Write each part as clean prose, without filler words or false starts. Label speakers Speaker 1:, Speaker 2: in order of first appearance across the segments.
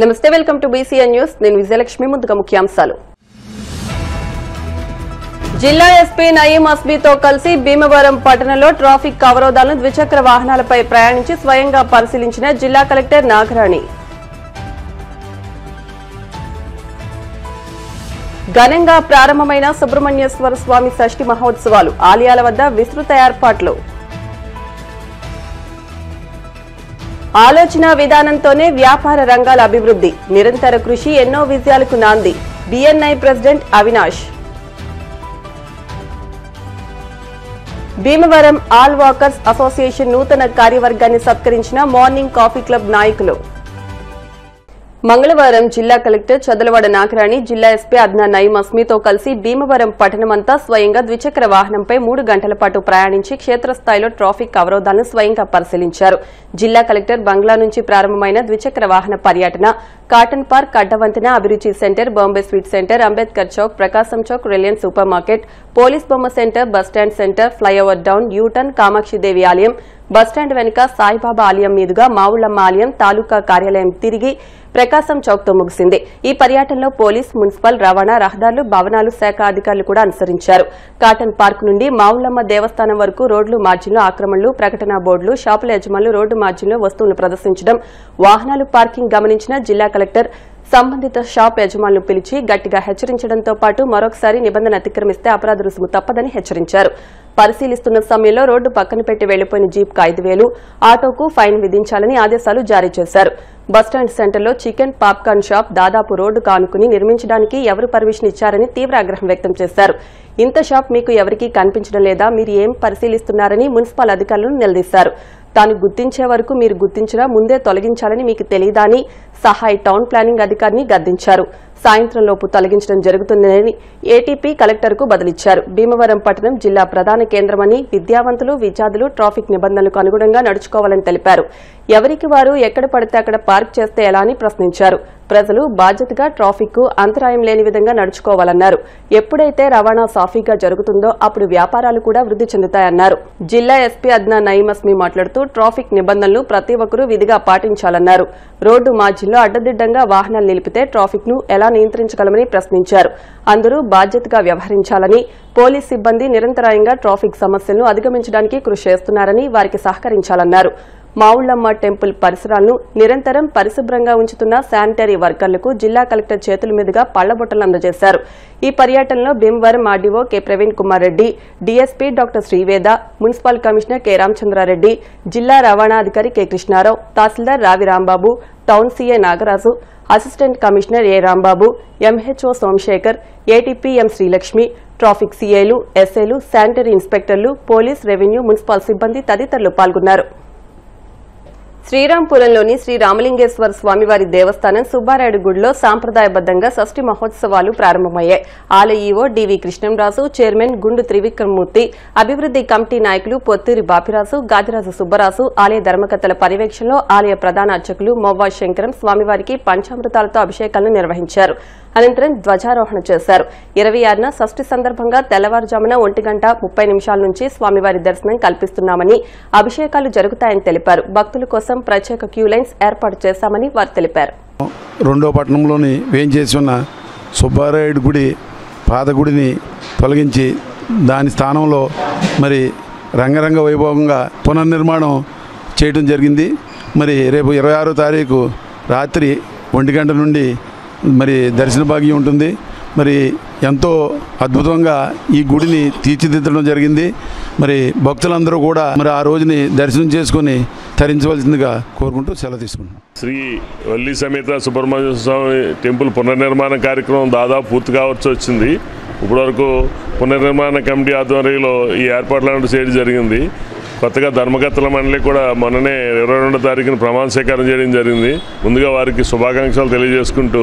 Speaker 1: నమస్తే, welcome to BCN news. నేను విజయలక్ష్మి. ముందుగా ముఖ్యాంశాలు. జిల్లా ఎస్పీ నయీం అస్మీతో కలిసి భీమవరం పట్టణంలో ట్రాఫిక్ అవరోధాలను ద్విచక్ర వాహనాలపై ప్రయాణించి స్వయంగా పరిశీలించిన జిల్లా కలెక్టర్ నాగరాణి. ఘనంగా ప్రారంభమైన సుబ్రహ్మణ్యేశ్వర స్వామి షష్ఠి మహోత్సవాలు, ఆలయాల వద్ద విస్తృత ఏర్పాట్లు. ఆలోచన విధానంతోనే వ్యాపార రంగాల అభివృద్ధి, నిరంతర కృషి ఎన్నో విజయాలకు నాంది. బీఎన్ఐ president Avinash. Bhimavaram all walkers association నూతన కార్యవర్గాన్ని సత్కరించిన మార్నింగ్ కాఫీ క్లబ్ నాయకులు. మంగళవారం జిల్లా కలెక్టర్ చదలవాడ నాగరాణి, జిల్లా ఎస్పీ అద్నాన్ నయీం అస్మీతో కలిసి భీమవరం పట్టణమంతా స్వయంగా ద్విచక్ర వాహనంపై 3 గంటల పాటు ప్రయాణించి క్షేత్రస్థాయిలో ట్రాఫిక్ అవరోధాలను స్వయంగా పరిశీలించారు. జిల్లా కలెక్టర్ బంగ్లా నుంచి ప్రారంభమైన ద్విచక్ర వాహన పర్యటన కాటన్ పార్క్, అడ్డవంతెన, Abhiruchi centre, Bombay sweet centre, Ambedkar Chowk, Prakasam Chowk, Reliance super market, police బొమ్మ centre, bus stand centre, flyover down, U turn, Kamakshidevi ఆలయం, బస్టాండ్ వెనుక సాయిబాబా ఆలయం మీదుగా మావుళ్లమ్మ ఆలయం, తాలూకా కార్యాలయం తిరిగి ప్రకాశం చౌక్ తో ముగిసింది. ఈ పర్యటనలో పోలీస్, మున్సిపల్, రవాణా, రహదారులు, భవనాలు శాఖ అధికారులు కూడా అనుసరించారు. కాటన్ పార్క్ నుండి మావుళ్లమ్మ దేవస్థానం వరకు రోడ్లు మార్జిన్లో ఆక్రమణలు, ప్రకటనా బోర్డులు, షాపుల యజమానులు రోడ్డు మార్జిన్లో వస్తువులు ప్రదర్శించడం, వాహనాలు పార్కింగ్ గమనించిన జిల్లా కలెక్టర్ సంబంధిత షాప్ యజమానులు పిలిచి గట్టిగా హెచ్చరించడంతో పాటు మరొకసారి నిబంధన అతిక్రమిస్తే అపరాధ రుసుము తప్పదని హెచ్చరించారు. పరిశీలిస్తున్న సమయంలో రోడ్డు పక్కన పెట్టి వెళ్లిపోయిన జీప్కు 5,000, ఆటోకు ఫైన్ విధించాలని ఆదేశాలు జారీ చేశారు. బస్టాండ్ సెంటర్లో చికెన్, పాప్కార్న్ షాప్ దాదాపు రోడ్డు కానుకుని నిర్మించడానికి ఎవరు పర్మిషన్ ఇచ్చారని తీవ్ర ఆగ్రహం వ్యక్తం చేశారు. ఇంత షాప్ మీకు ఎవరికీ కనిపించడం లేదా, మీరు ఏం పరిశీలిస్తున్నారని మున్సిపల్ అధికారులను నిలదీశారు. తాను గుర్తించే వరకు మీరు గుర్తించినా ముందే తొలగించాలని మీకు తెలియదా అని సహాయ టౌన్ ప్లానింగ్ అధికారిని గద్దించారు. సాయంత్రంలోపు తొలగించడం జరుగుతుందని ఏటీపీ కలెక్టర్కు బదిలిచ్చారు. భీమవరం పట్టణం జిల్లా ప్రధాన కేంద్రమని, విద్యావంతులు, విద్యార్థులు ట్రాఫిక్ నిబంధనలకు అనుగుణంగా నడుచుకోవాలని తెలిపారు. ఎవరికి వారు ఎక్కడ పడితే అక్కడ పార్క్ చేస్తే ఎలా అని ప్రశ్నించారు. ప్రజలు బాధ్యతగా ట్రాఫిక్ కు అంతరాయం లేని విధంగా నడుచుకోవాలన్నారు. ఎప్పుడైతే రవాణా సాఫీగా జరుగుతుందో అప్పుడు వ్యాపారాలు కూడా వృద్ధి చెందుతాయన్నారు. జిల్లా ఎస్పీ అద్నాన్ నయీం అస్మీ మాట్లాడుతూ ట్రాఫిక్ నిబంధనలు ప్రతి ఒక్కరూ విధిగా పాటించాలన్నారు. రోడ్డు మార్జిన్లో అడ్డదిడ్డంగా వాహనాలు నిలిపితే ట్రాఫిక్ ను ఎలా నియంత్రించగలమని ప్రశ్నించారు. అందరూ బాధ్యతగా వ్యవహరించాలని, పోలీస్ సిబ్బంది నిరంతరాయంగా ట్రాఫిక్ సమస్యలను అధిగమించడానికి కృషి చేస్తున్నారని వారికి సహకరించాలన్నారు. మావుళ్లమ్మ టెంపుల్ పరిసరాలను నిరంతరం పరిశుభ్రంగా ఉంచుతున్న శానిటరీ వర్కర్లకు జిల్లా కలెక్టర్ చేతుల మీదుగా పళ్లబొట్టలు అందజేశారు. ఈ పర్యటనలో Bhimavaram RDO K Praveen Kumar Reddy, DSP doctor Sriveda, municipal commissioner K Ramachandrareddy, జిల్లా రవాణా అధికారి K Krishnarao, tahsildar Ravi Rambabu, town CA Nagaraju, assistant commissioner A Rambabu, MHO Somasekhar, ATP M Srilakshmi, traffic సీఏలు, ఎస్ఏలు, శానిటరీ ఇన్స్పెక్టర్లు, పోలీస్, రెవెన్యూ, మున్సిపల్ సిబ్బంది తదితరులు పాల్గొన్నారు. శ్రీరాంపురంలోని శ్రీ రామలింగేశ్వర స్వామివారి దేవస్థానం సుబ్బారాయుడు గుడిలో సాంప్రదాయబద్దంగా షష్ఠి మహోత్సవాలు ప్రారంభమయ్యాయి. ఆలయ ఈవో డివి కృష్ణంరాజు, చైర్మన్ గుండు త్రివిక్రమమూర్తి, అభివృద్ది కమిటీ నాయకులు పొత్తూరి బాపిరాజు, గాదిరాజు సుబ్బరాజు, ఆలయ ధర్మకర్తల పర్యవేక్షణలో ఆలయ ప్రధాన అర్చకులు మొవ్వా శంకరం స్వామివారికి పంచామృతాలతో అభిషేకాలను నిర్వహించారు. అనంతరం ధ్వజారోహణ చేశారు. 26న షష్ఠి సందర్భంగా తెల్లవారుజామున 1:30 నుంచి స్వామివారి దర్శనం కల్పిస్తున్నామని, అభిషేకాలు జరుగుతాయని తెలిపారు. భక్తుల కోసం ప్రత్యేక క్యూ లైన్స్ ఏర్పాటు చేశామని వారు తెలిపారు.
Speaker 2: రెండో పట్టణంలోని వేయించేసి ఉన్న సుబ్బారాయుడు గుడి పాదగుడిని తొలగించి దాని స్థానంలో మరి రంగరంగ వైభవంగా పునర్నిర్మాణం చేయడం జరిగింది. మరి రేపు 26వ తారీఖు రాత్రి 1 గంట నుండి మరి దర్శన భాగ్యం ఉంటుంది. మరి ఎంతో అద్భుతంగా ఈ గుడిని తీర్చిదిద్దడం జరిగింది. మరి భక్తులందరూ కూడా మరి ఆ రోజుని దర్శనం చేసుకుని తరించవలసిందిగా కోరుకుంటూ సెలవు తీసుకుంటున్నాం.
Speaker 3: శ్రీ వల్లి సమేత సుబ్రహ్మణ్య స్వామి టెంపుల్ పునర్నిర్మాణ కార్యక్రమం దాదాపు పూర్తి కావచ్చు వచ్చింది. ఇప్పటివరకు పునర్నిర్మాణ కమిటీ ఆధ్వర్యంలో ఈ ఏర్పాట్లను చేయడం జరిగింది. కొత్తగా ధర్మకర్తల మండలి కూడా మొన్ననే 22వ తారీఖున ప్రమాణ స్వీకారం చేయడం జరిగింది. ముందుగా వారికి శుభాకాంక్షలు తెలియజేసుకుంటూ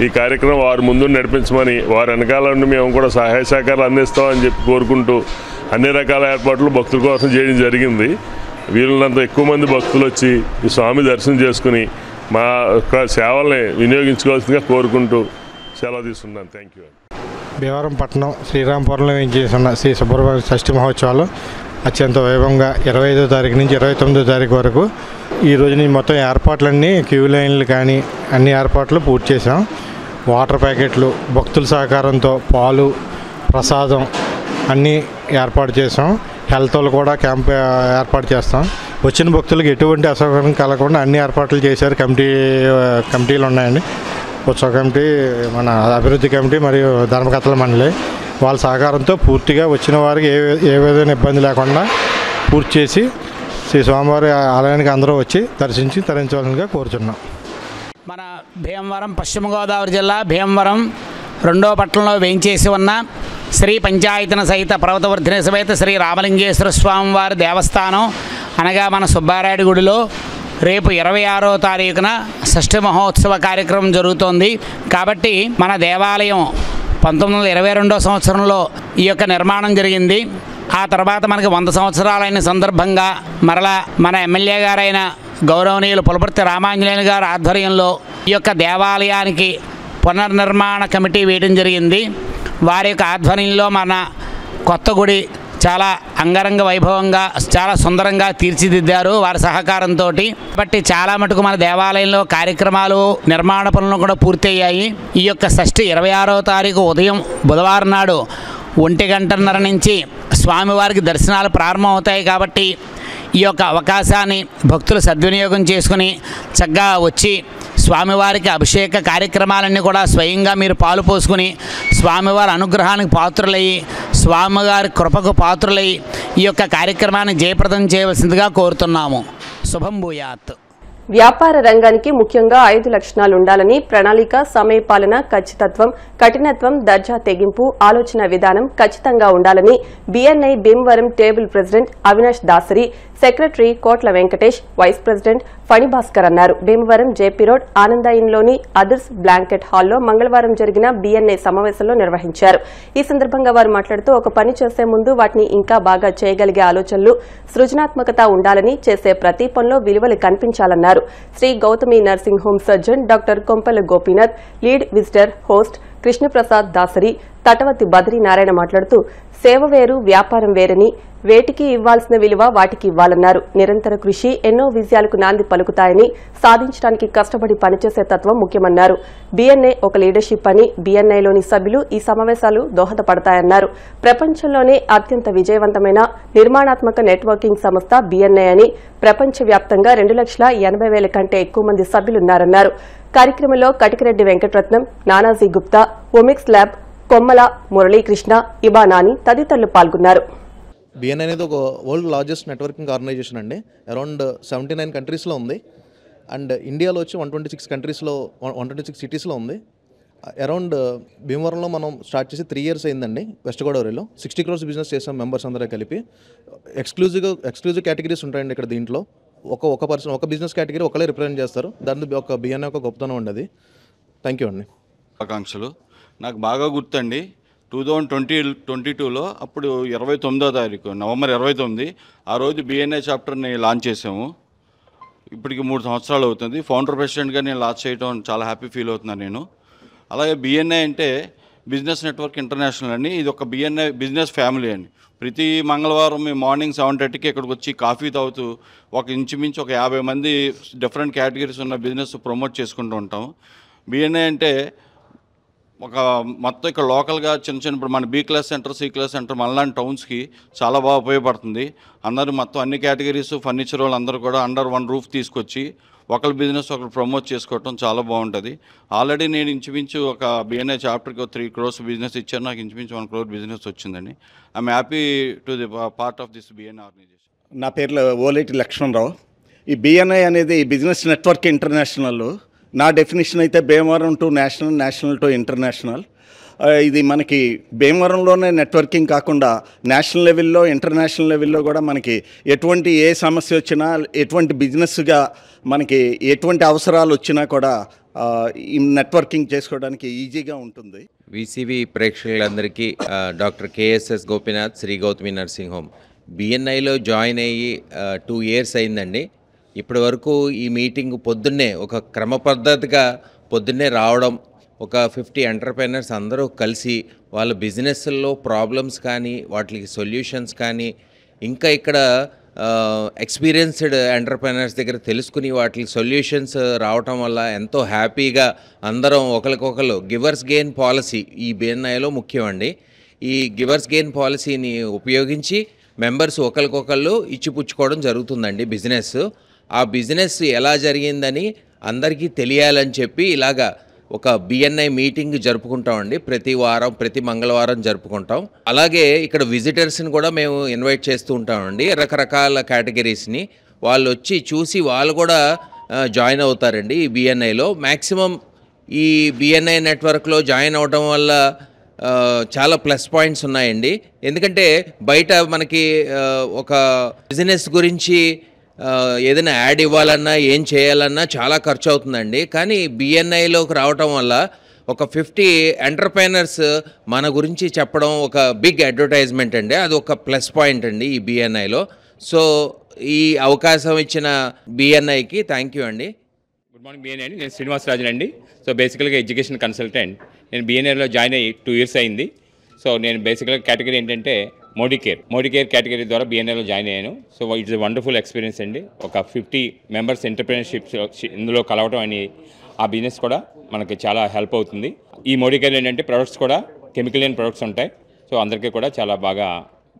Speaker 3: ఈ కార్యక్రమం వారి ముందు నడిపించమని, వారి వెనకాల నుండి మేము కూడా సహాయ సహకారాలు అందిస్తామని చెప్పి కోరుకుంటూ అన్ని రకాల ఏర్పాట్లు భక్తుల కోసం చేయడం జరిగింది. వీళ్ళంత ఎక్కువ మంది భక్తులు వచ్చి ఈ స్వామి దర్శనం చేసుకుని మా సేవల్ని వినియోగించుకోవాల్సిందిగా కోరుకుంటూ సెలవు తీసుకున్నాను. Thank you.
Speaker 4: భీమవరం పట్టణం శ్రీరాంపురంలో చేస్తున్న శ్రీ సుబ్రహ్మణ్య షష్ఠి మహోత్సవాలు అత్యంత వైభవంగా 25వ తారీఖు నుంచి 29వ తారీఖు వరకు ఈ రోజు నుంచి మొత్తం ఏర్పాట్లన్నీ క్యూ లైన్లు కానీ అన్ని ఏర్పాట్లు పూర్తి చేసాం. వాటర్ ప్యాకెట్లు భక్తుల సహకారంతో పాలు ప్రసాదం అన్నీ ఏర్పాటు చేసాం. హెల్త్ వాళ్ళు కూడా క్యాంప్ ఏర్పాటు చేస్తాం. వచ్చిన భక్తులకు ఎటువంటి అసౌకర్యం కలగకుండా అన్ని ఏర్పాట్లు చేశారు. కమిటీలు ఉన్నాయండి. ఉత్సవ కమిటీ, మన అభివృద్ధి కమిటీ మరియు ధర్మకర్తల మండలి వాళ్ళ సహకారంతో పూర్తిగా వచ్చిన వారికి ఏ విధమైన ఇబ్బంది లేకుండా పూర్తి చేసి శ్రీ స్వామివారి ఆలయానికి అందరూ వచ్చి దర్శించి తరించవలసిందిగా కోరుచున్నాం.
Speaker 5: మన భీమవరం, పశ్చిమ గోదావరి జిల్లా భీమవరం 2వ పట్టణంలో వేయించేసి ఉన్న శ్రీ పంచాయతన సహిత పర్వతవర్ధిని సమేత శ్రీ రామలింగేశ్వర స్వామివారి దేవస్థానం అనగా మన సుబ్బారాయుడు గుడిలో రేపు 26వ తారీఖున షష్ఠి మహోత్సవ కార్యక్రమం జరుగుతోంది. కాబట్టి మన దేవాలయం 1922వ సంవత్సరంలో ఈ యొక్క నిర్మాణం జరిగింది. ఆ తర్వాత మనకి 100 సంవత్సరాలైన సందర్భంగా మరలా మన ఎమ్మెల్యే గారైన గౌరవనీయులు పులపర్తి రామాంజనేయులు గారి ఆధ్వర్యంలో ఈ యొక్క దేవాలయానికి పునర్నిర్మాణ కమిటీ వేయడం జరిగింది. వారి యొక్క ఆధ్వర్యంలో మన కొత్త గుడి చాలా అంగరంగ వైభవంగా చాలా సుందరంగా తీర్చిదిద్దారు వారి సహకారంతో. కాబట్టి చాలా మటుకు మన దేవాలయంలో కార్యక్రమాలు నిర్మాణ పనులు కూడా పూర్తయ్యాయి. ఈ యొక్క షష్ఠి 26వ తారీఖు ఉదయం బుధవారం నాడు 1:30 నుంచి స్వామివారికి దర్శనాలు ప్రారంభమవుతాయి. కాబట్టి ఈ యొక్క అవకాశాన్ని భక్తులు సద్వినియోగం చేసుకుని చక్కగా వచ్చి స్వామివారికి అభిషేక కార్యక్రమాలన్నీ కూడా స్వయంగా మీరు పాలు పోసుకుని స్వామివారి అనుగ్రహానికి పాత్రులయ్యి స్వామివారి కృపకు పాత్రులయ్యి ఈ యొక్క కార్యక్రమాన్ని జయప్రదం చేయవలసిందిగా కోరుతున్నాము. శుభం భూయాత్.
Speaker 1: వ్యాపార రంగానికి ముఖ్యంగా 5 లక్షణాలు ఉండాలని ప్రణాళిక, సమయపాలన, ఖచ్చితత్వం, కఠినత్వం, దర్జా తెగింపు, ఆలోచన విధానం ఖచ్చితంగా ఉండాలని BNI Bhimavaram table president Avinash Dasari, secretary Kotla Venkatesh, vice president Phanibhaskar అన్నారు. భీమవరం జేపీ రోడ్ ఆనందాయంలోని అదర్స్ బ్లాంకెట్ హాల్లో మంగళవారం జరిగిన బీఎన్ఐ సమావేశంలో నిర్వహించారు. ఈ సందర్భంగా వారు మాట్లాడుతూ ఒక పని చేసే ముందు వాటిని ఇంకా బాగా చేయగలిగే ఆలోచనలు, సృజనాత్మకత ఉండాలని, చేసే ప్రతి పనిలో విలువలు కనిపించాలన్నారు. Sri Gautami nursing home surgeon doctor Kompala Gopinath, lead visitor host Krishnaprasad Dasari, Tatavati Badrinarayana మాట్లాడుతూ సేవ వేరు, వ్యాపారం వేరని, వేటికి ఇవ్వాల్సిన విలువ వాటికి ఇవ్వాలన్నారు. నిరంతర కృషి ఎన్నో విజయాలకు నాంది పలుకుతాయని, సాధించడానికి కష్టపడి పనిచేసే తత్వం ముఖ్యమన్నారు. బీఎన్ఐ ఒక లీడర్షిప్ అని, బీఎన్ఐలోని సభ్యులు ఈ సమావేశాలు దోహదపడతాయన్నారు. ప్రపంచంలోనే అత్యంత విజయవంతమైన నిర్మాణాత్మక నెట్వర్కింగ్ సంస్థ బీఎన్ఐ అని, ప్రపంచవ్యాప్తంగా 2,80,000 కంటే ఎక్కువ మంది సభ్యులున్నారన్నారు. కార్యక్రమంలో కటికిరెడ్డి వెంకటరత్నం, నానాజీ గుప్తా, ఒమిక్స్ ల్యాబ్, కొమ్మల మురళీకృష్ణ, ఇబానాని తదితరులు పాల్గొన్నారు.
Speaker 6: బిఎన్ఐ అనేది ఒక వరల్డ్ లార్జెస్ట్ నెట్వర్కింగ్ ఆర్గనైజేషన్ అండి. అరౌండ్ 79 కంట్రీస్లో ఉంది. అండ్ ఇండియాలో వచ్చి 126 సిటీస్లో ఉంది. అరౌండ్ భీమవరంలో మనం స్టార్ట్ చేసి 3 years అయిందండి. వెస్ట్ గోదావరిలో 60 crores బిజినెస్ చేసాం మెంబర్స్ అందరూ కలిపి. ఎక్స్క్లూజివ్ కేటగిరీస్ ఉంటాయండి ఇక్కడ. దీంట్లో ఒక పర్సన్ ఒక బిజినెస్ కేటగిరీ ఒకరే రిప్రజెంట్ చేస్తారు. దాని ఒక బిఎన్ఐ ఒక గొప్పతనం ఉండదు. థ్యాంక్ యూ అండి.
Speaker 7: ఆకాంక్షలు నాకు బాగా గుర్తండి. 2022లో అప్పుడు 29వ తారీఖు నవంబర్ 29 ఆ రోజు బిఎన్ఐ చాప్టర్ని లాంచ్ చేసాము. ఇప్పటికి 3 సంవత్సరాలు అవుతుంది. ఫౌండర్ ప్రెసిడెంట్గా నేను లాంచ్ చేయడం చాలా హ్యాపీ ఫీల్ అవుతున్నాను నేను. అలాగే బిఎన్ఐ అంటే బిజినెస్ నెట్వర్క్ ఇంటర్నేషనల్ అని, ఇది ఒక బిఎన్ఐ బిజినెస్ ఫ్యామిలీ అండి. ప్రతి మంగళవారం మేము మార్నింగ్ 7:30కి ఇక్కడికి వచ్చి కాఫీ తాగుతూ ఇంచుమించు ఒక 50 మంది డిఫరెంట్ కేటగిరీస్ ఉన్న బిజినెస్ ప్రమోట్ చేసుకుంటూ ఉంటాం. బిఎన్ఐ అంటే మొత్తం ఇక్కడ లోకల్గా చిన్న ఇప్పుడు మన B class centre, C class centre మనలాంటి టౌన్స్కి చాలా బాగా ఉపయోగపడుతుంది. అందరూ మొత్తం అన్ని కేటగిరీస్ ఫర్నిచర్ వాళ్ళు అందరూ కూడా అండర్ వన్ రూఫ్ తీసుకొచ్చి ఒకరి బిజినెస్ ఒకరు ప్రమోట్ చేసుకోవటం చాలా బాగుంటుంది. ఆల్రెడీ నేను ఇంచుమించు ఒక బిఎన్ఐ చాప్టర్కి 3 crores బిజినెస్ ఇచ్చాను. నాకు ఇంచుమించు 1 crore బిజినెస్ వచ్చిందండి. I'm happy to the part of this BNI organisation.
Speaker 8: నా పేరు ఓలేటి లక్ష్మణరావు. ఈ బిఎన్ఐ అనేది బిజినెస్ నెట్వర్క్ ఇంటర్నేషనల్. నా డెఫినేషన్ అయితే Bhimavaram to national, national to international. ఇది మనకి భీమవరంలోనే నెట్వర్కింగ్ కాకుండా నేషనల్ లెవెల్లో, ఇంటర్నేషనల్ లెవెల్లో కూడా మనకి ఎటువంటి ఏ సమస్య వచ్చినా, ఎటువంటి బిజినెస్గా మనకి ఎటువంటి అవసరాలు వచ్చినా కూడా ఈ నెట్వర్కింగ్ చేసుకోవడానికి ఈజీగా ఉంటుంది.
Speaker 9: విసివి ప్రేక్షకులందరికీ doctor KSS Gopinath, Sri Gautami nursing home బిఎన్ఐలో జాయిన్ అయ్యి 2 years అయిందండి. ఇప్పటి వరకు ఈ మీటింగ్ పొద్దున్నే ఒక క్రమ పద్ధతిగా పొద్దున్నే రావడం, ఒక 50 ఎంటర్ప్రైనర్స్ అందరూ కలిసి వాళ్ళ బిజినెస్ల్లో ప్రాబ్లమ్స్ కానీ వాటికి సొల్యూషన్స్ కానీ, ఇంకా ఇక్కడ ఎక్స్పీరియన్స్డ్ ఎంటర్ప్రైనర్స్ దగ్గర తెలుసుకుని వాటి సొల్యూషన్స్ రావటం వల్ల ఎంతో హ్యాపీగా అందరం ఒకరికొకరు గివర్స్ గెయిన్ పాలసీ ఈ BNIలో ముఖ్యమండి. ఈ గివర్స్ గెయిన్ పాలసీని ఉపయోగించి మెంబర్స్ ఒకరికొకళ్ళు ఇచ్చిపుచ్చుకోవడం జరుగుతుందండి. ఆ బిజినెస్ ఎలా జరిగిందని అందరికీ తెలియాలని చెప్పి ఇలాగా ఒక BNI మీటింగ్ జరుపుకుంటామండి. ప్రతి మంగళవారం జరుపుకుంటాం. అలాగే ఇక్కడ విజిటర్స్ని కూడా మేము ఇన్వైట్ చేస్తూ ఉంటామండి. రకరకాల కేటగిరీస్ని వాళ్ళు వచ్చి చూసి వాళ్ళు కూడా జాయిన్ అవుతారండి ఈ BNIలో. మ్యాక్సిమం ఈ BNI నెట్వర్క్లో జాయిన్ అవడం వల్ల చాలా ప్లస్ పాయింట్స్ ఉన్నాయండి. ఎందుకంటే బయట మనకి ఒక బిజినెస్ గురించి ఏదైనా యాడ్ ఇవ్వాలన్నా ఏం చేయాలన్నా చాలా ఖర్చు అవుతుందండి. కానీ BNIలోకి రావటం వల్ల ఒక 50 ఎంటర్ప్రైనర్స్ మన గురించి చెప్పడం ఒక బిగ్ అడ్వర్టైజ్మెంట్ అండి. అది ఒక ప్లస్ పాయింట్ అండి ఈ BNIలో. సో ఈ అవకాశం ఇచ్చిన BNIకి థ్యాంక్ యూ అండి.
Speaker 10: గుడ్ మార్నింగ్ BNI అండి. నేను శ్రీనివాసరాజన్ అండి. సో బేసికల్గా ఎడ్యుకేషన్ కన్సల్టెంట్. నేను BNIలో జాయిన్ అయ్యి 2 years అయింది. సో నేను బేసికల్గా కేటగిరీ ఏంటంటే మోడీ కేర్ కేటగిరీ ద్వారా BNIలో జాయిన్ అయ్యాను. So it's a wonderful experience అండి. ఒక 50 మెంబర్స్ ఎంటర్ప్రెన్యూర్షిప్ ఇందులో కలవటం అని ఆ బిజినెస్ కూడా మనకి చాలా హెల్ప్ అవుతుంది. ఈ మోడీ కేర్ ఏంటంటే ప్రొడక్ట్స్ కూడా కెమికల్ లేని ప్రొడక్ట్స్ ఉంటాయి. సో అందరికీ కూడా చాలా బాగా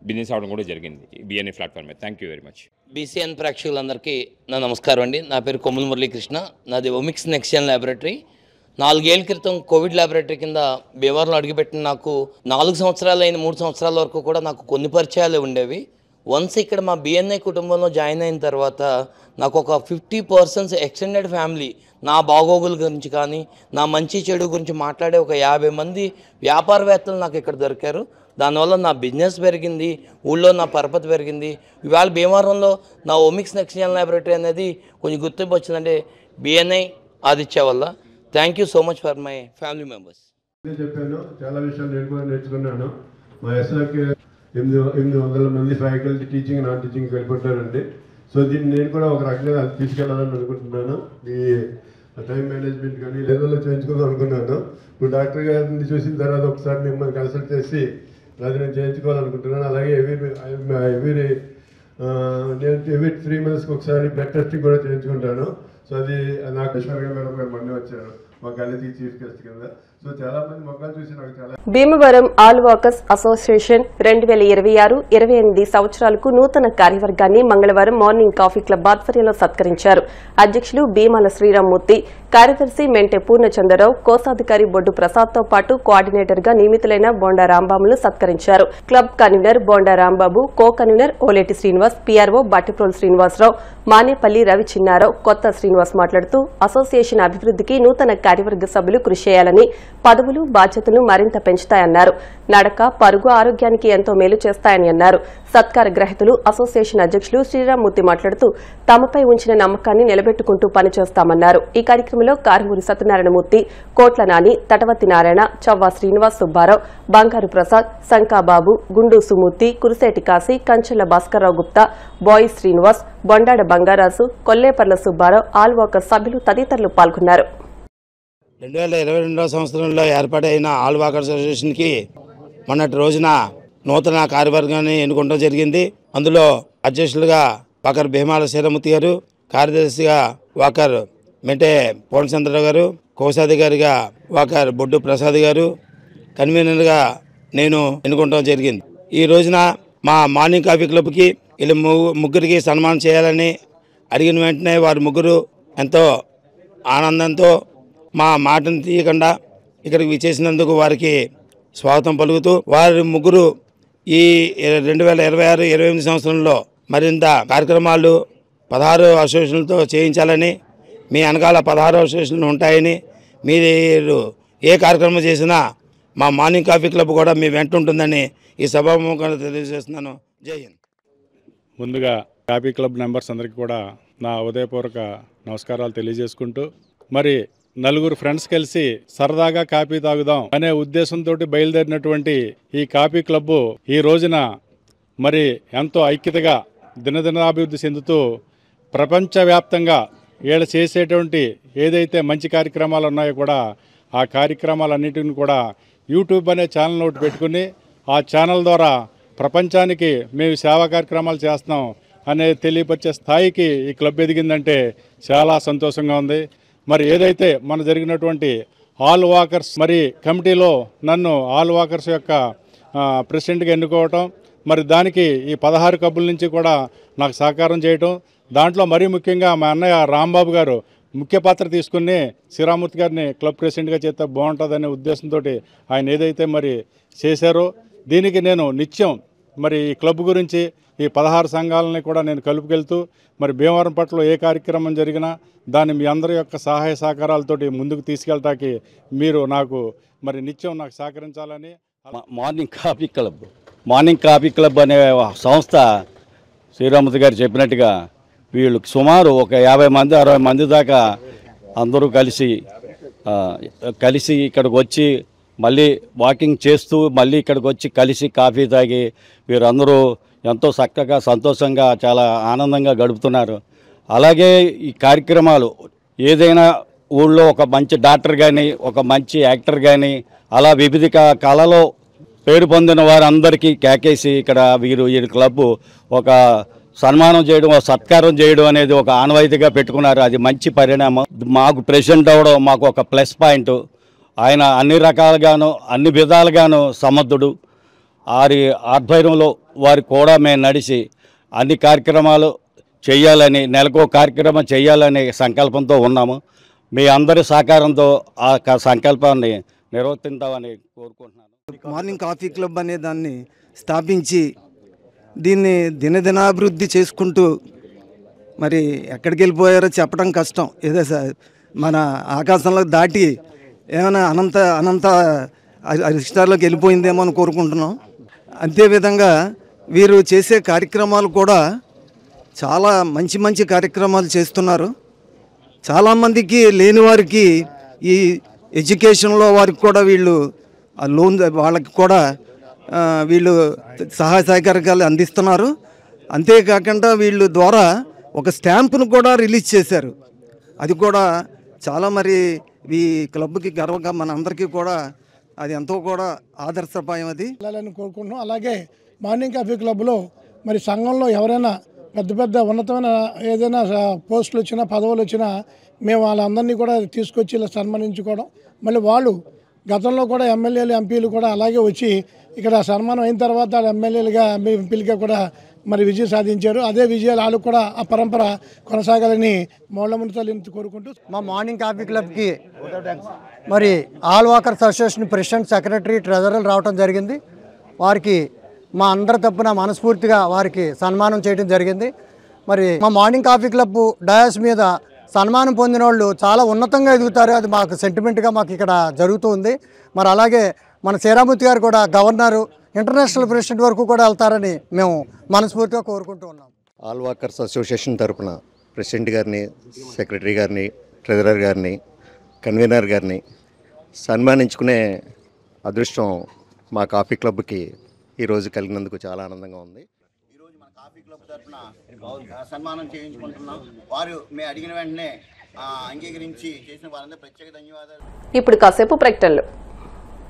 Speaker 10: బిజినెస్ అవడం కూడా జరిగింది ఈ BNI ప్లాట్ఫామ్ మీద. Thank you very much.
Speaker 11: BCN ప్రేక్షకులందరికీ నా నమస్కారం అండి. నా పేరు కొమ్ముల మురళీకృష్ణ. నాది ఒమిక్స్ నెక్స్జెన్ ల్యాబొరేటరీ. 4 ఏళ్ల క్రితం కోవిడ్ ల్యాబొరేటరీ కింద భీమవరంలో అడుగుపెట్టిన నాకు 4 సంవత్సరాలు అయిన 3 సంవత్సరాల వరకు కూడా నాకు కొన్ని పరిచయాలు ఉండేవి. వన్స్ ఇక్కడ మా BNI కుటుంబంలో జాయిన్ అయిన తర్వాత నాకు ఒక 50 persons ఎక్స్టెండెడ్ ఫ్యామిలీ నా బాగోగుల గురించి కానీ నా మంచి చెడు గురించి మాట్లాడే ఒక 50 మంది వ్యాపారవేత్తలు నాకు ఇక్కడ దొరికారు. దానివల్ల నా బిజినెస్ పెరిగింది, ఊళ్ళో నా పరపతి పెరిగింది. ఇవాళ భీమవరంలో నా ఒమిక్స్ నెక్స్జెన్ ల్యాబొరేటరీ అనేది కొంచెం గుర్తింపు వచ్చిందంటే BNI ఆదిత్య వల్ల. Thank you so much for my family members.
Speaker 12: చెప్పాను, చాలా విషయాలు నేను కూడా నేర్చుకున్నాను. మా SRK 800 మంది ఫ్యాకల్టీ టీచింగ్ నాన్ టీచింగ్కి వెళ్ళిపోతారండి. సో దీన్ని నేను కూడా ఒక రకంగా తీసుకెళ్ళాలని అనుకుంటున్నాను. ఈ టైం మేనేజ్మెంట్ కానీ లెవెల్లో చేయించుకుందాం అనుకున్నాను. ఇప్పుడు డాక్టర్ గారిని చూసిన తర్వాత ఒకసారి మిమ్మల్ని కన్సల్ట్ చేసి అది నేను చేయించుకోవాలనుకుంటున్నాను. అలాగే ఎవ్రీ 3 monthsకి ఒకసారి బ్లడ్ టెస్టింగ్ కూడా చేయించుకుంటాను. సో అది నాకు మేడం గారు మొన్న వచ్చారు మా కాలేజీ చీఫ్ గెస్ట్ కింద. సో చాలా మంది మొక్కలు చూసి నాకు చాలా.
Speaker 1: భీమవరం ఆల్ వాకర్స్ అసోసియేషన్ 2026-28 సంవత్సరాలకు నూతన కార్యవర్గాన్ని మంగళవారం మార్నింగ్ కాఫీ క్లబ్ ఆధ్వర్యంలో సత్కరించారు. అధ్యక్షులు భీమాల శ్రీరామ్మూర్తి, కార్యదర్శి మెంటె పూర్ణచంద్రరావు, కోశాధికారి బొడ్డు ప్రసాద్తో పాటు కోఆర్డినేటర్ గా నియమితులైన బోండా రాంబాబును సత్కరించారు. Club convener Bonda Rambabu, co convener Oleti Srinivas, PRO Battiprolu Srinivasarao, Manepalli Ravi Chinnarao, Kotha Srinivas మాట్లాడుతూ అసోసియేషన్ అభివృద్ధికి నూతన కార్యవర్గ సభ్యులు కృషి చేయాలని, పదవులు బాధ్యతలు మరింత పెంచుతాయన్నారు. నడక పరుగు ఆరోగ్యానికి ఎంతో మేలు చేస్తాయని అన్నారు. సత్కార గ్రహీతలు అసోసియేషన్ అధ్యక్షులు శ్రీరామ్మూర్తి మాట్లాడుతూ తమపై ఉంచిన నమ్మకాన్ని నిలబెట్టుకుంటూ పనిచేస్తామన్నారు. ఈ కార్యక్రమంలో కారుమూరి సత్యనారాయణమూర్తి, కోట్ల నాని, తటవత్తి నారాయణ, చవ్వా శ్రీనివాస్ సుబ్బారావు, బంగారు ప్రసాద్, శంకాబాబు, గుండు సుమూర్తి, కురిసేటి కాశీ, కంచెల భాస్కర్రావు గుప్తా, బాయ్ శ్రీనివాస్, బొండాడ బంగారాజు, కొల్లేపర్ల సుబ్బారావు, ఆల్ వాకర్ సభ్యులు తదితరులు పాల్గొన్నారు.
Speaker 13: 2022 సంవత్సరంలో ఏర్పాటైన ఆల్ వాకర్స్ అసోసియేషన్కి మొన్నటి రోజున నూతన కార్యవర్గాన్ని ఎన్నుకోవడం జరిగింది. అందులో అధ్యక్షులుగా వాకర్ భీమాల శ్రీరామ్మూర్తి గారు, కార్యదర్శిగా వాకర్ మెంటే పూర్ణచంద్రరావు గారు, కోశాధికారిగా వాకర్ బొడ్డు ప్రసాద్ గారు, కన్వీనర్గా నేను ఎన్నుకోవడం జరిగింది. ఈ రోజున మా మార్నింగ్ కాఫీ క్లబ్కి వీళ్ళు ముగ్గురికి సన్మానం చేయాలని అడిగిన వెంటనే వారు ముగ్గురు ఎంతో ఆనందంతో మా మాటను తీయకుండా ఇక్కడికి విచ్చేసినందుకు వారికి స్వాగతం పలుకుతూ వారి ముగ్గురు ఈ 2026-28 సంవత్సరంలో మరింత కార్యక్రమాలు 16 అసోసియేషన్లతో చేయించాలని, మీ వెనకాల 16 అసోసియేషన్లు ఉంటాయని, మీరు ఏ కార్యక్రమం చేసినా మా మార్నింగ్ కాఫీ క్లబ్ కూడా మీ వెంట ఉంటుందని ఈ సభాముఖంగా తెలియజేస్తున్నాను. జై హింద్.
Speaker 14: ముందుగా కాఫీ క్లబ్ మెంబర్స్ అందరికీ కూడా నా ఉదయపూర్వక నమస్కారాలు తెలియజేసుకుంటూ, మరి నలుగురు ఫ్రెండ్స్ కలిసి సరదాగా కాఫీ తాగుదాం అనే ఉద్దేశంతో బయలుదేరినటువంటి ఈ కాఫీ క్లబ్బు ఈ రోజున మరి ఎంతో ఐక్యతగా దినదినాభివృద్ధి చెందుతూ ప్రపంచవ్యాప్తంగా వీళ్ళు చేసేటువంటి ఏదైతే మంచి కార్యక్రమాలు ఉన్నాయో కూడా ఆ కార్యక్రమాలన్నిటిని కూడా యూట్యూబ్ అనే ఛానల్ ఒకటి పెట్టుకుని ఆ ఛానల్ ద్వారా ప్రపంచానికి మేము సేవా కార్యక్రమాలు చేస్తున్నాం అనే తెలియపరిచే స్థాయికి ఈ క్లబ్ ఎదిగిందంటే చాలా సంతోషంగా ఉంది. మరి ఏదైతే మన జరిగినటువంటి ఆల్ వాకర్స్ మరి కమిటీలో నన్ను ఆల్ వాకర్స్ యొక్క ప్రెసిడెంట్గా ఎన్నుకోవటం, మరి దానికి ఈ 16 క్లబ్బుల నుంచి కూడా నాకు సహకారం చేయటం, దాంట్లో మరీ ముఖ్యంగా మా అన్నయ్య రాంబాబు గారు ముఖ్య పాత్ర తీసుకుని శ్రీరామూర్తి గారిని క్లబ్ ప్రెసిడెంట్గా చేస్తే బాగుంటుందనే ఉద్దేశంతో ఆయన ఏదైతే మరి చేశారో దీనికి నేను నిత్యం మరి ఈ క్లబ్ గురించి ఈ 16 సంఘాలని కూడా నేను కలుపుకెళ్తూ మరి భీమవరం పట్ల ఏ కార్యక్రమం జరిగినా దాన్ని మీ అందరి యొక్క సహాయ సహకారాలతోటి ముందుకు తీసుకెళ్ళటానికి మీరు నాకు మరి నిత్యం నాకు సహకరించాలని.
Speaker 15: మార్నింగ్ కాఫీ క్లబ్ అనే సంస్థ శ్రీరామూర్తి గారు చెప్పినట్టుగా వీళ్ళు సుమారు ఒక 50 మంది 60 మంది దాకా అందరూ కలిసి ఇక్కడికి వచ్చి మళ్ళీ వాకింగ్ చేస్తూ మళ్ళీ ఇక్కడికి వచ్చి కలిసి కాఫీ తాగి వీరందరూ ఎంతో చక్కగా సంతోషంగా చాలా ఆనందంగా గడుపుతున్నారు. అలాగే ఈ కార్యక్రమాలు ఏదైనా ఊళ్ళో ఒక మంచి డాక్టర్ కానీ ఒక మంచి యాక్టర్ కానీ అలా వివిధ కళలో పేరు పొందిన వారందరికీ కేకేసి ఇక్కడ ఈ క్లబ్ ఒక సన్మానం చేయడం, ఒక సత్కారం చేయడం అనేది ఒక ఆనవాయితీగా పెట్టుకున్నారు. అది మంచి పరిణామం. మాకు ప్రెసిడెంట్ అవ్వడం మాకు ఒక ప్లస్ పాయింట్. ఆయన అన్ని రకాలుగాను అన్ని విధాలుగాను సమర్థుడు. వారి ఆధ్వర్యంలో వారికి కూడా మేము నడిచి అన్ని కార్యక్రమాలు చేయాలని, నెలకో కార్యక్రమం చేయాలనే సంకల్పంతో ఉన్నాము. మీ అందరి సహకారంతో ఆ సంకల్పాన్ని నిర్వర్తిద్దామని కోరుకుంటున్నాను.
Speaker 16: మార్నింగ్ కాఫీ క్లబ్ అనే దాన్ని స్థాపించి దీన్ని దినదినాభివృద్ధి చేసుకుంటూ మరి ఎక్కడికి వెళ్ళిపోయారో చెప్పడం కష్టం. ఏదో మన ఆకాశంలో దాటి ఏమైనా అనంత అరిష్టాల్లోకి వెళ్ళిపోయిందేమో అని కోరుకుంటున్నాం. అంతేవిధంగా వీరు చేసే కార్యక్రమాలు కూడా చాలా మంచి కార్యక్రమాలు చేస్తున్నారు. చాలామందికి లేని వారికి ఈ ఎడ్యుకేషన్లో వారికి కూడా వీళ్ళు లోన్ వాళ్ళకి కూడా వీళ్ళు సహాయ సహకారాలు అందిస్తున్నారు. అంతేకాకుండా వీళ్ళు ద్వారా ఒక స్టాంపును కూడా రిలీజ్ చేశారు. అది కూడా చాలా మరి ఈ క్లబ్కి గర్వంగా మన అందరికీ కూడా అది ఎంతో కూడా ఆదర్శపాయం. అది
Speaker 17: వెళ్ళాలని కోరుకుంటున్నాం. అలాగే మార్నింగ్ కాఫీ క్లబ్లో మరి సంఘంలో ఎవరైనా పెద్ద ఉన్నతమైన ఏదైనా పోస్టులు వచ్చినా పదవులు వచ్చినా మేము వాళ్ళందరినీ కూడా తీసుకొచ్చి ఇలా సన్మానించుకోవడం, మళ్ళీ వాళ్ళు గతంలో కూడా ఎమ్మెల్యేలు ఎంపీలు కూడా అలాగే వచ్చి ఇక్కడ సన్మానం అయిన తర్వాత ఎమ్మెల్యేలుగా ఎంపీలుగా కూడా మరి విజయం సాధించారు. అదే విజయాలు వాళ్ళు కూడా ఆ పరంపర కొనసాగాలని మౌళ్ళముని తల్లిని కోరుకుంటూ
Speaker 18: మా మార్నింగ్ కాఫీ క్లబ్కి మరి all walkers association president, secretary, treasurer రావడం జరిగింది. వారికి మా అందరి తప్పున మనస్ఫూర్తిగా వారికి సన్మానం చేయడం జరిగింది. మరి మా మార్నింగ్ కాఫీ క్లబ్ డయాస్ మీద సన్మానం పొందిన వాళ్ళు చాలా ఉన్నతంగా ఎదుగుతారు. అది మాకు సెంటిమెంట్గా మాకు ఇక్కడ జరుగుతుంది. మరి అలాగే మన శ్రీరామూర్తి గారు కూడా గవర్నరు, ఇంటర్నేషనల్ ప్రెసిడెంట్ వరకు కూడా వెళ్తారని మేము మనస్ఫూర్తిగా కోరుకుంటూ ఉన్నాం.
Speaker 19: ఆల్ వాకర్స్ అసోసియేషన్ తరఫున ప్రెసిడెంట్ గారిని, సెక్రటరీ గారిని, ట్రెజరర్ గారిని, కన్వీనర్ గారిని సన్మానించుకునే అదృష్టం మా కాఫీ క్లబ్కి ఈరోజు కలిగినందుకు చాలా ఆనందంగా ఉంది.
Speaker 20: ఈరోజు మన కాఫీ క్లబ్ తరఫున సన్మానం చేయించుకుంటున్నాం. వారు మేము అడిగిన వెంటనే అంగీకరించి చేసిన వారందరూ ప్రత్యేక ధన్యవాదాలు.
Speaker 1: ఇప్పుడు కాసేపు ప్రకటనలు.